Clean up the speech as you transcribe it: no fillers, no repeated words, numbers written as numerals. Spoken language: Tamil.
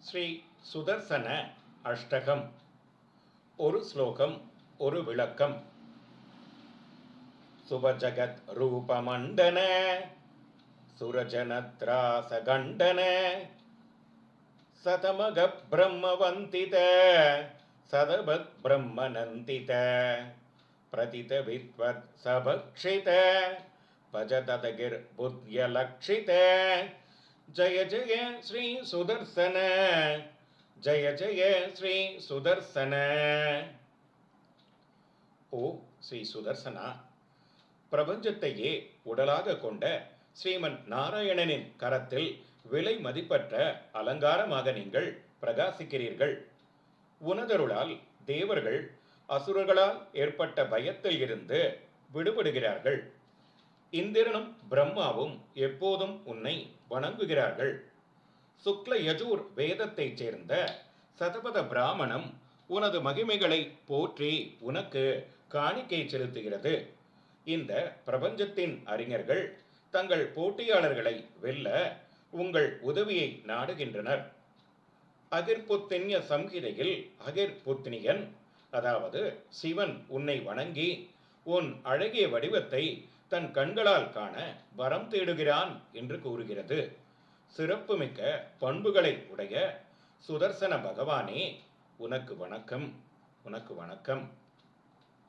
ஸ்ரீ சுதர்சன அஷ்டகம். ஒரு ஸ்லோகம், ஒரு விளக்கம். சுபஜகத் ரூபமண்டன சுரஜனத்ராச கண்டன சதமக பிரம்மவந்தித சதபத் பிரம்மநந்தித பிரதித வித்வத் சபக்ஷித பஜததகிர் புத்யலக்ஷித ஜய ஜய ஸ்ரீ சுதர்சன, ஜய ஜய ஸ்ரீ சுதர்சன. ஓ ஸ்ரீ சுதர்சனா, பிரபஞ்சத்தையே உடலாக கொண்ட ஸ்ரீமன் நாராயணனின் கரத்தில் விலை மதிப்பற்ற அலங்காரமாக நீங்கள் பிரகாசிக்கிறீர்கள். உனதருளால் தேவர்கள் அசுரர்களால் ஏற்பட்ட பயத்தில் இருந்து விடுபடுகிறார்கள். இந்திரனும் பிரம்மாவும் எப்போதும் உன்னை வணங்குகிறார்கள். சுக்ல யஜூர் வேதத்தைச் சேர்ந்த சதபத பிராமணம் உனது மகிமைகளை போற்றி உனக்கு காணிக்கை செலுத்துகிறது. இந்த பிரபஞ்சத்தின் அறிஞர்கள் தங்கள் போட்டியாளர்களை வெல்ல உங்கள் உதவியை நாடுகின்றனர். அகிர்புத்தின்ய சம்ஹிதையில் அகிர்புத்தினியன், அதாவது சிவன், உன்னை வணங்கி உன் அழகிய வடிவத்தை தன் கண்களால் காண வரம் தேடுகிறான் என்று கூறுகிறது. சிறப்புமிக்க பண்புகளை உடைய சுதர்சன பகவானே, உனக்கு வணக்கம், உனக்கு வணக்கம்.